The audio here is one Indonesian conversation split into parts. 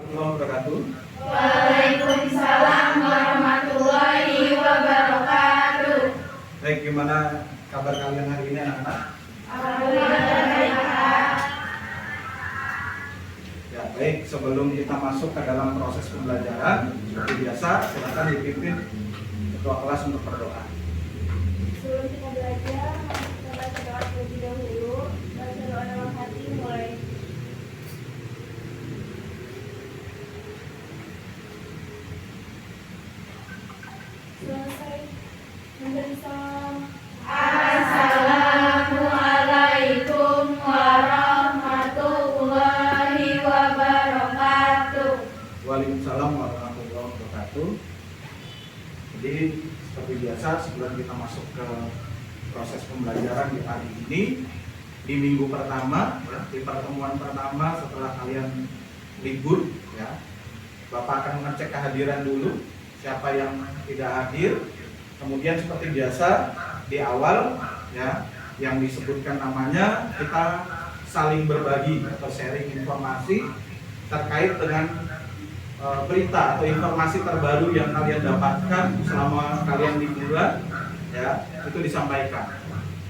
warahmatullahi wabarakatuh. Waalaikumsalam warahmatullahi wabarakatuh. Baik, gimana kabar kalian hari ini anak-anak? Alhamdulillah. Ya, baik, sebelum kita masuk ke dalam proses pembelajaran, seperti biasa, silakan dipimpin ketua kelas untuk berdoa. Sebelum kita belajar, kita baca doa terlebih dahulu. Baca doa dalam hati mulai. Selesai memberi salam. Assalamualaikum warahmatullahi wabarakatuh. Waalaikumsalam warahmatullahi wabarakatuh. Jadi seperti biasa, sebelum kita masuk ke proses pembelajaran di hari ini, di minggu pertama, ya, di pertemuan pertama setelah kalian libur, ya, Bapak akan mengecek kehadiran dulu, siapa yang tidak hadir. Kemudian seperti biasa di awal, ya, yang disebutkan namanya, kita saling berbagi atau sharing informasi terkait dengan berita atau informasi terbaru yang kalian dapatkan selama kalian liburan, ya, itu disampaikan.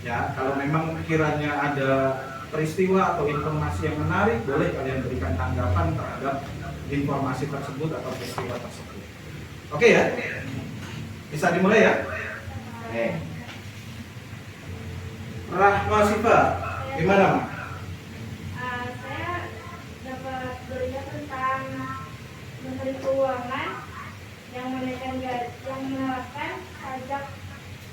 Ya, kalau memang kiranya ada peristiwa atau informasi yang menarik, boleh kalian berikan tanggapan terhadap informasi tersebut atau peristiwa tersebut. Oke ya? Bisa dimulai ya? Oke. Rahma Sifa, gimana, Ma? Saya dapat berita tentang Menteri Keuangan yang menerapkan pajak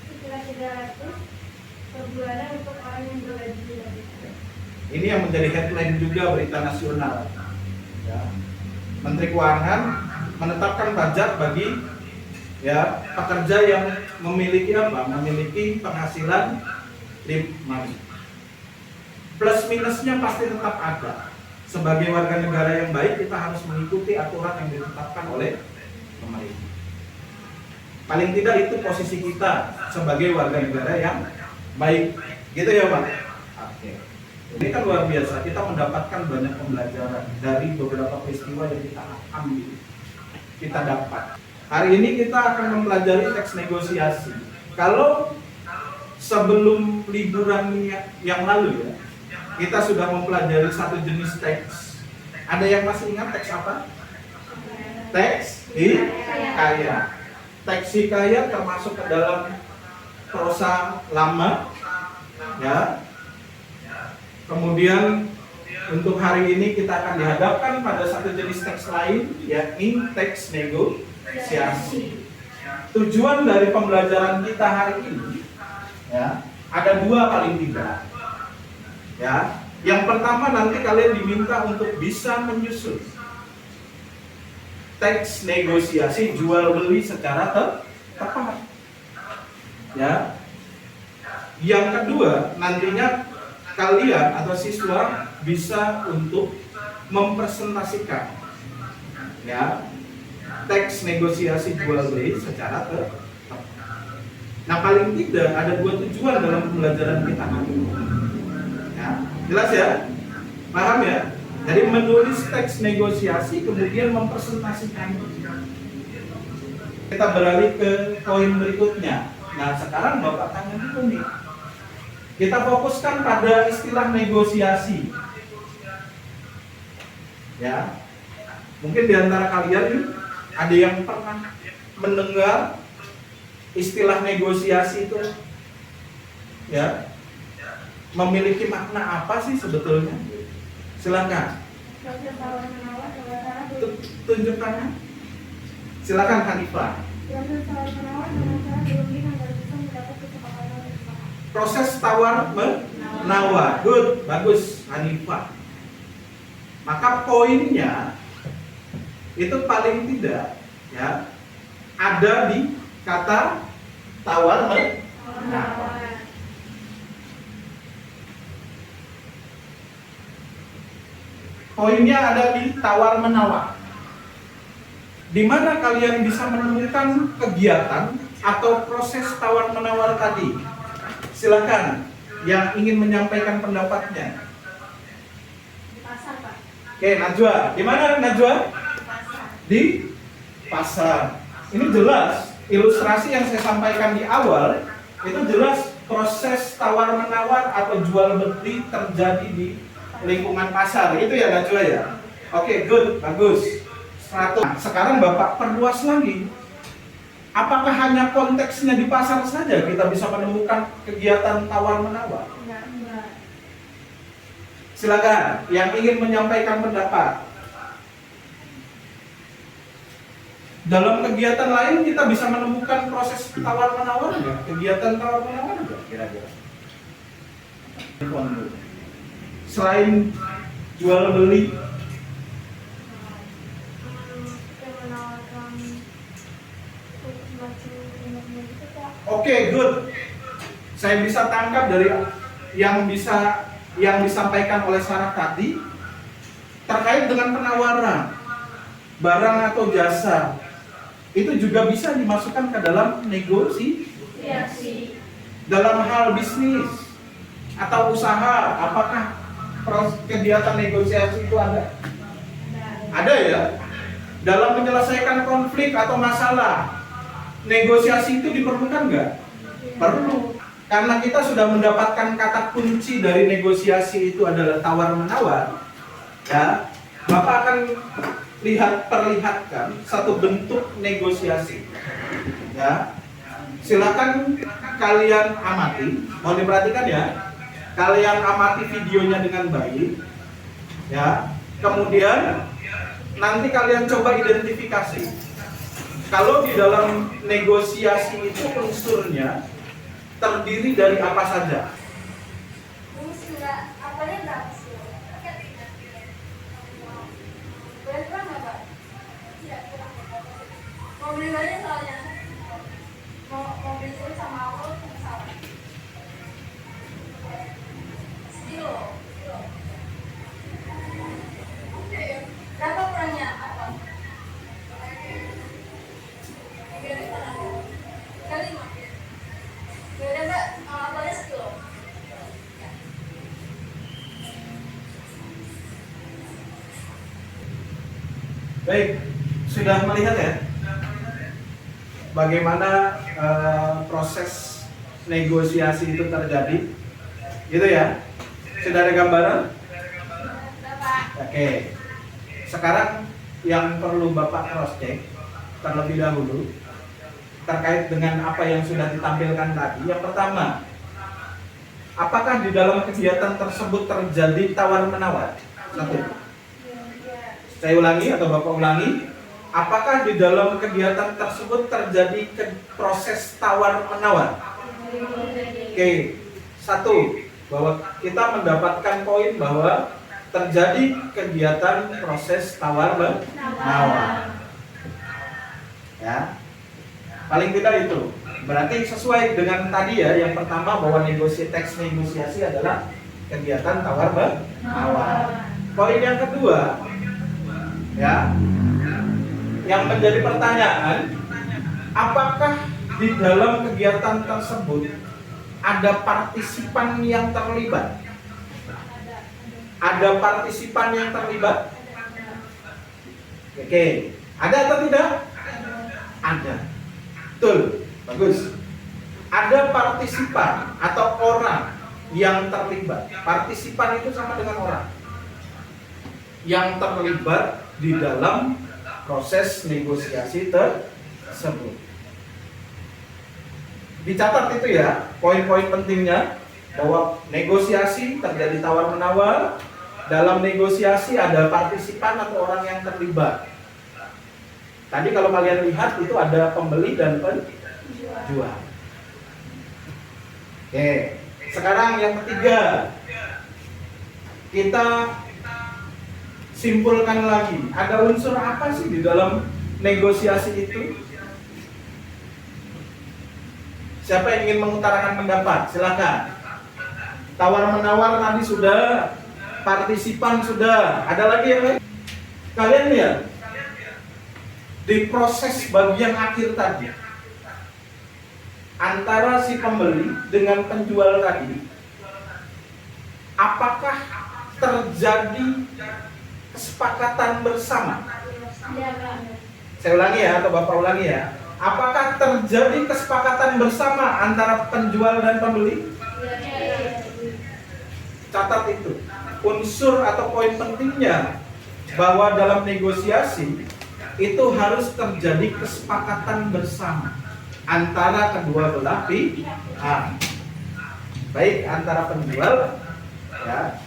sekitar 300 per bulan untuk orang yang bergaji lebih. Ini yang menjadi headline juga berita nasional. Ya. Menteri Keuangan menetapkan pajak bagi, ya, pekerja yang memiliki apa? Memiliki penghasilan 5. Plus minusnya pasti tetap ada. Sebagai warga negara yang baik, kita harus mengikuti aturan yang ditetapkan oleh pemerintah. Paling tidak itu posisi kita sebagai warga negara yang baik. Gitu ya, Pak? Oke. Ini kan luar biasa, kita mendapatkan banyak pembelajaran dari beberapa peristiwa yang kita ambil, kita dapat. Hari ini kita akan mempelajari teks negosiasi. Kalau sebelum liburan yang lalu, ya, kita sudah mempelajari satu jenis teks. Ada yang masih ingat teks apa? Teks hikayat. Teks hikayat termasuk ke dalam prosa lama, ya. Kemudian untuk hari ini kita akan dihadapkan pada satu jenis teks lain, yakni teks negosiasi. Tujuan dari pembelajaran kita hari ini, ya, ada 2 paling tidak. Ya, yang pertama nanti kalian diminta untuk bisa menyusun teks negosiasi jual beli secara tepat. Ya. Yang kedua, nantinya kalian atau siswa bisa untuk mempresentasikan, ya, teks negosiasi jual beli secara tepat. Nah, paling tidak ada 2 tujuan dalam pembelajaran kita hari ini. Ya, jelas ya? Paham ya? Jadi menulis teks negosiasi kemudian mempresentasikan. Kita beralih ke poin berikutnya. Nah, sekarang Bapak tanya dulu nih. Kita fokuskan pada istilah negosiasi. Ya. Mungkin di antara kalian ada yang pernah mendengar istilah negosiasi itu, ya, memiliki makna apa sih sebetulnya? Silakan. Proses tawar-menawar dengan cara Tunjuk tangan. Silakan Hanifah. proses tawar-menawar dengan cara berunding agar bisa mendapat kesepakatan bersama. Proses tawar menawar. Good, bagus Hanifah. Maka poinnya itu paling tidak, ya, ada di kata tawar menawar. Poinnya ada di tawar menawar. Di mana kalian bisa menemukan kegiatan atau proses tawar menawar tadi? Silakan yang ingin menyampaikan pendapatnya. Di pasar, Pak. Oke, Najwa. Di mana Najwa? di pasar. Ini jelas, ilustrasi yang saya sampaikan di awal itu jelas proses tawar menawar atau jual beli terjadi di lingkungan pasar. Itu ya Najwa ya. Oke, good, bagus. 100. Sekarang Bapak perluas lagi. Apakah hanya konteksnya di pasar saja kita bisa menemukan kegiatan tawar menawar? Enggak. Silakan yang ingin menyampaikan pendapat. Dalam kegiatan lain kita bisa menemukan proses tawar menawar nggak? Kegiatan tawar menawar nggak kira-kira? Selain jual beli, Kita menawarkan baju minumnya gitu Kak. oke, good. Saya bisa tangkap dari yang disampaikan oleh Sarah tadi terkait dengan penawaran barang atau jasa. Itu juga bisa dimasukkan ke dalam negosiasi. Dalam hal bisnis atau usaha, apakah kegiatan negosiasi itu ada? Ada ya? Dalam menyelesaikan konflik atau masalah, negosiasi itu diperlukan nggak? Perlu. Karena kita sudah mendapatkan kata kunci dari negosiasi itu adalah tawar-menawar, ya, Bapak akan perlihatkan satu bentuk negosiasi. Ya. Silakan kalian amati, mau diperhatikan ya. Kalian amati videonya dengan baik. Ya. Kemudian nanti kalian coba identifikasi. Kalau di dalam negosiasi itu unsurnya terdiri dari apa saja? Ini sudah apanya berapa sih? Boleh kurang nggak Pak? Tidak kurang. Mau beli banyak soalnya. Mau beli dulu sama aku sama. Kilo. Berapa kurangnya? Apa? Kali 5. Ya udah Mbak, apelnya sekilo. Baik, sudah melihat ya bagaimana proses negosiasi itu terjadi, gitu ya? Sudah ada gambaran? Bapak. Oke. Sekarang yang perlu Bapak cross check terlebih dahulu terkait dengan apa yang sudah ditampilkan tadi. Yang pertama, apakah di dalam kegiatan tersebut terjadi tawar menawar? Satu. Saya ulangi atau Bapak ulangi. Apakah di dalam kegiatan tersebut terjadi proses tawar menawar? Oke. Satu, bahwa kita mendapatkan poin bahwa terjadi kegiatan proses tawar menawar. Ya. Paling tidak itu. Berarti sesuai dengan tadi ya, yang pertama bahwa teks negosiasi adalah kegiatan tawar menawar. Poin yang kedua, ya, yang menjadi pertanyaan, apakah di dalam kegiatan tersebut ada partisipan yang terlibat? Ada partisipan yang terlibat? Oke, ada atau tidak? Ada. Betul, bagus. Ada partisipan atau orang yang terlibat. Partisipan itu sama dengan orang yang terlibat di dalam proses negosiasi tersebut. Dicatat itu ya, poin-poin pentingnya bahwa negosiasi terjadi tawar-menawar. Dalam negosiasi ada partisipan atau orang yang terlibat. Tadi kalau kalian lihat itu ada pembeli dan penjual. Oke, sekarang yang ketiga, kita simpulkan lagi. Ada unsur apa sih di dalam negosiasi itu? Siapa yang ingin mengutarakan pendapat? Silakan. Tawar-menawar tadi sudah, partisipan sudah. Ada lagi yang lain? Kalian lihat di proses bagian akhir tadi antara si pembeli dengan penjual tadi, apakah terjadi kesepakatan bersama? Iya Kak. Saya ulangi ya, atau Bapak ulangi ya. Apakah terjadi kesepakatan bersama antara penjual dan pembeli? Catat itu. Unsur atau poin pentingnya bahwa dalam negosiasi itu harus terjadi kesepakatan bersama antara kedua belah pihak. Baik antara penjual ya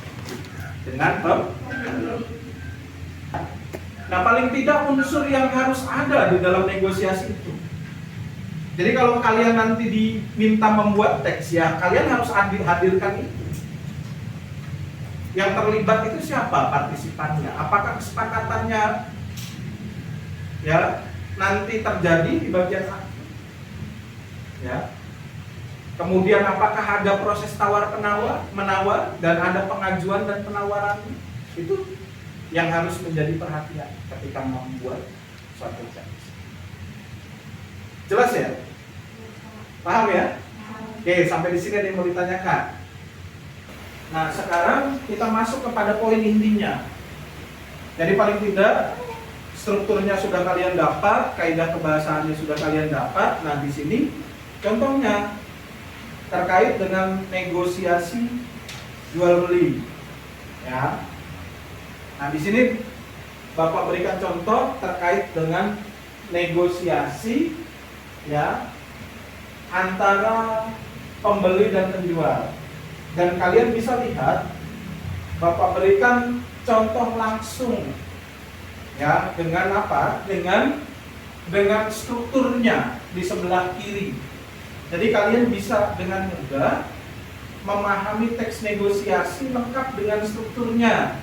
dengan pembeli. Nah, paling tidak unsur yang harus ada di dalam negosiasi itu. Jadi kalau kalian nanti diminta membuat teks ya, kalian harus hadirkan itu. Yang terlibat itu siapa partisipannya? Apakah kesepakatannya ya nanti terjadi di bagian akhir? Ya. Kemudian apakah ada proses tawar menawar dan ada pengajuan dan penawaran? Itu yang harus menjadi perhatian ketika membuat suatu teks. Jelas ya? Paham ya? Oke, sampai di sini ada yang mau ditanyakan. Nah, sekarang kita masuk kepada poin intinya. Jadi paling tidak strukturnya sudah kalian dapat, kaidah kebahasaannya sudah kalian dapat. Nah, di sini contohnya terkait dengan negosiasi jual beli. Ya. Nah, di sini Bapak berikan contoh terkait dengan negosiasi ya antara pembeli dan penjual. Dan kalian bisa lihat Bapak berikan contoh langsung ya dengan apa? Dengan strukturnya di sebelah kiri. Jadi kalian bisa dengan mudah memahami teks negosiasi lengkap dengan strukturnya.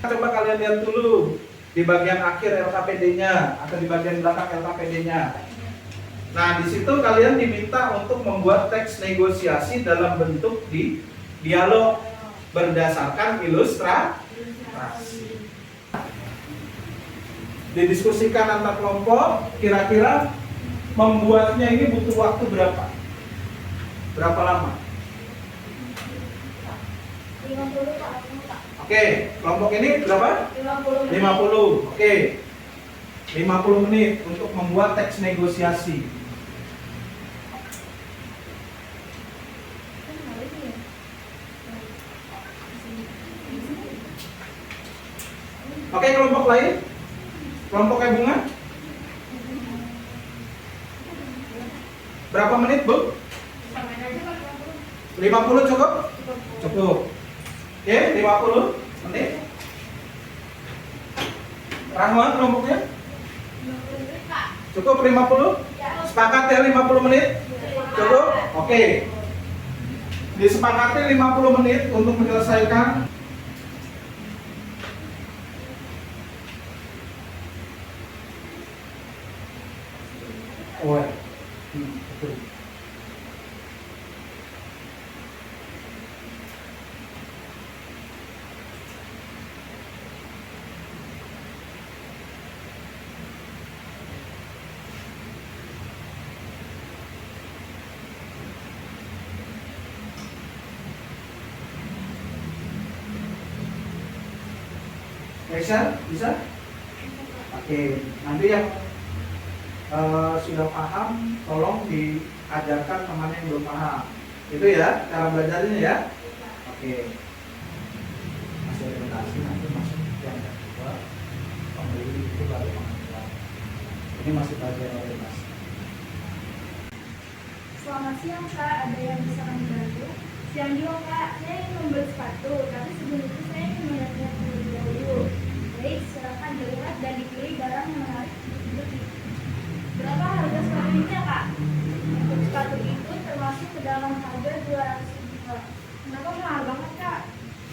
Coba kalian lihat dulu di bagian akhir LKPD-nya atau di bagian belakang LKPD-nya. Nah, di situ kalian diminta untuk membuat teks negosiasi dalam bentuk dialog berdasarkan ilustrasi. Didiskusikan antar kelompok, kira-kira membuatnya ini butuh waktu berapa? Berapa lama? 50 Pak. Oke, kelompok ini berapa? 50. 50. Oke. 50 menit untuk membuat teks negosiasi. Oke, kelompok lain? Kelompoknya Bunga? Berapa menit, Bu? 50 cukup? Cukup. Oke, 50 menit. Rahma kelompoknya? Cukup 50? Sepakat ya 50 menit? Cukup? Oke. Disepakati 50 menit untuk menyelesaikan betul. Bisa? Oke, nanti yang sudah paham, tolong diajarkan teman yang belum paham. Itu ya, cara belajarnya ya. Oke. Masih orientasi, nanti masuk yang kedua. Pembeli itu baru pengajuan. Ini masih bagian orientasi. Selamat siang Kak, ada yang bisa kami bantu? Siang juga Kak, saya ingin membeli sepatu, tapi sebelum itu saya ingin melihat-lihat terlebih dahulu. Baik, silakan dilihat dan dipilih barang yang menarik untuk dibeli. Berapa harga sepatu ini ya Kak? Untuk sepatu itu termasuk ke dalam harga 200.000 Kak. Kenapa mahal banget Kak?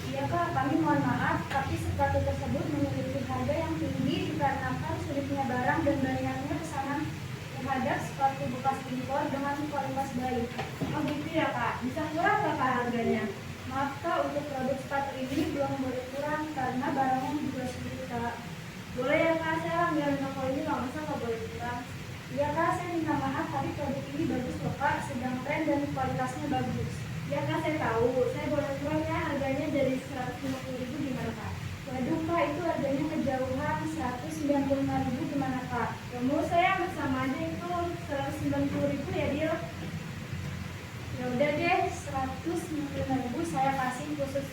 Iya Kak, kami mohon maaf, tapi sepatu tersebut memiliki harga yang tinggi dikarenakan sulitnya barang dan banyaknya pesanan terhadap sepatu bekas impor dengan kualitas baik. Oh gitu ya Kak, bisa murah nggak Kak harganya? Maaf Kak, untuk produk sepatu ini belum boleh kurang karena barangnya juga sedikit Kak. Boleh ya Kak, saya langganan toko ini nggak usah, nggak boleh kurang. Ya kak, saya minta maaf tapi produk ini bagus loh kak, sedang tren dan kualitasnya bagus. Ya kak, saya tahu, saya boleh jual ya, harganya dari 150.000 gimana kak? Waduh kak, itu harganya kejauhan, 195.000 gimana kak? Ya mau saya sama aja itu 190.000 ya deal. Ya udah deh, 195.000 saya kasih khusus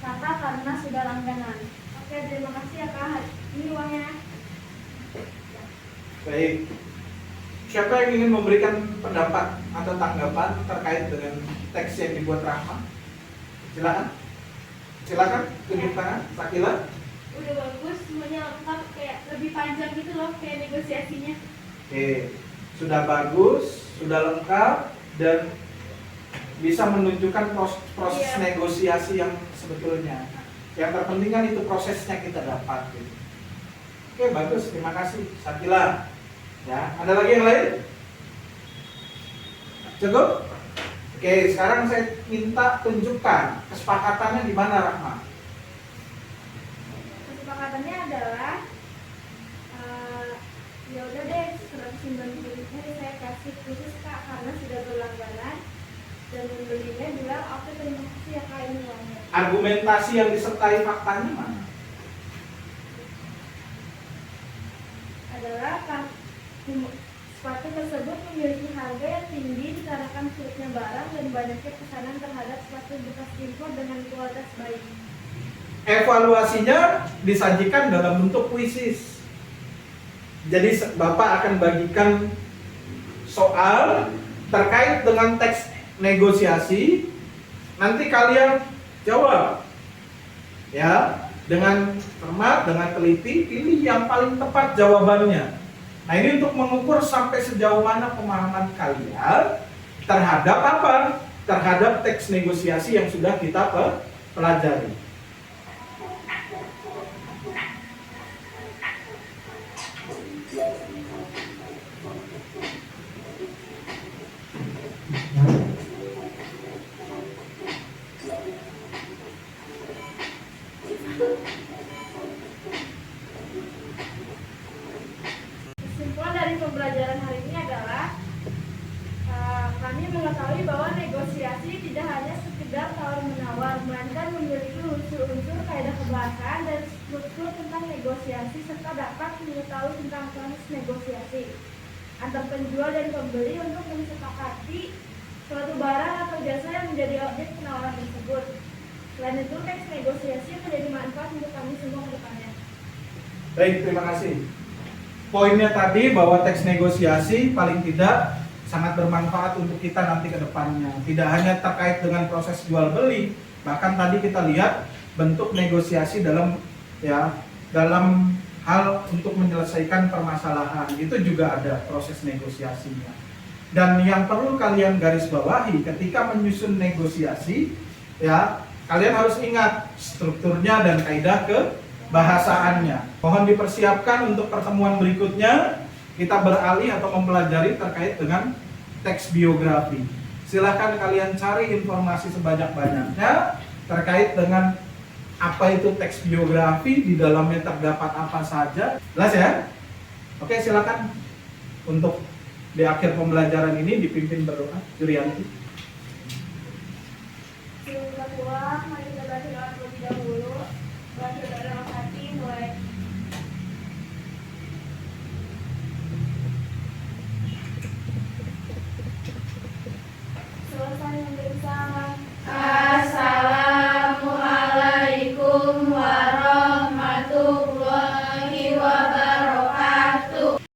kakak karena sudah langganan. Oke, terima kasih ya kak, ini uangnya. Baik. Siapa yang ingin memberikan pendapat atau tanggapan terkait dengan teks yang dibuat Rahma? Silakan. Silakan tunjuk tangan, Sakila. Udah bagus, semuanya lengkap, kayak lebih panjang gitu loh kayak negosiasinya. Oke, sudah bagus, sudah lengkap dan bisa menunjukkan proses Iya. negosiasi yang sebetulnya. Yang terpenting kan itu prosesnya kita dapat. Gitu. Oke, bagus, terima kasih, Sakila. Ya, ada lagi yang lain? Cukup? Oke, sekarang saya minta tunjukkan kesepakatannya di mana, Rahma? Kesepakatannya adalah ya udah deh 190.000 saya kasih khusus kak karena sudah berlangganan dan pembelinya bilang oke terima kasih ya kak, ini uangnya. Argumentasi yang disertai faktanya mana? Adalah kan sepatu tersebut memiliki harga yang tinggi dikarenakan sulitnya barang dan banyaknya pesanan terhadap sepatu bekas impor dengan kualitas baik. Evaluasinya disajikan dalam bentuk kuisis. Jadi Bapak akan bagikan soal terkait dengan teks negosiasi. Nanti kalian jawab. Ya, dengan cermat, dengan teliti, pilih yang paling tepat jawabannya. Nah, ini untuk mengukur sampai sejauh mana pemahaman kalian terhadap apa? Terhadap teks negosiasi yang sudah kita pelajari. Kesimpulan dari pembelajaran hari ini adalah kami mengetahui bahwa negosiasi tidak hanya sekedar tawar-menawar, melainkan memiliki unsur-unsur kaidah kebahasaan dan struktur tentang negosiasi serta dapat mengetahui tentang proses negosiasi antar penjual dan pembeli untuk mensepakati suatu barang atau jasa yang menjadi objek penawaran tersebut. Selain itu, teks negosiasi menjadi manfaat untuk kami semua ke depannya. Baik, terima kasih. Poinnya tadi bahwa teks negosiasi paling tidak sangat bermanfaat untuk kita nanti ke depannya. Tidak hanya terkait dengan proses jual beli, bahkan tadi kita lihat bentuk negosiasi dalam hal untuk menyelesaikan permasalahan. Itu juga ada proses negosiasinya. Dan yang perlu kalian garis bawahi ketika menyusun negosiasi, ya, kalian harus ingat strukturnya dan kaidah kebahasaannya. Mohon dipersiapkan untuk pertemuan berikutnya kita beralih atau mempelajari terkait dengan teks biografi. Silahkan kalian cari informasi sebanyak-banyaknya terkait dengan apa itu teks biografi, di dalamnya terdapat apa saja. Jelas ya? Oke, silakan untuk di akhir pembelajaran ini dipimpin berdoa. Jurianti. Bismillahirrahmanirrahim. Mari kita baca doa terlebih dahulu. Baca doa dalam hati mulai. Selesai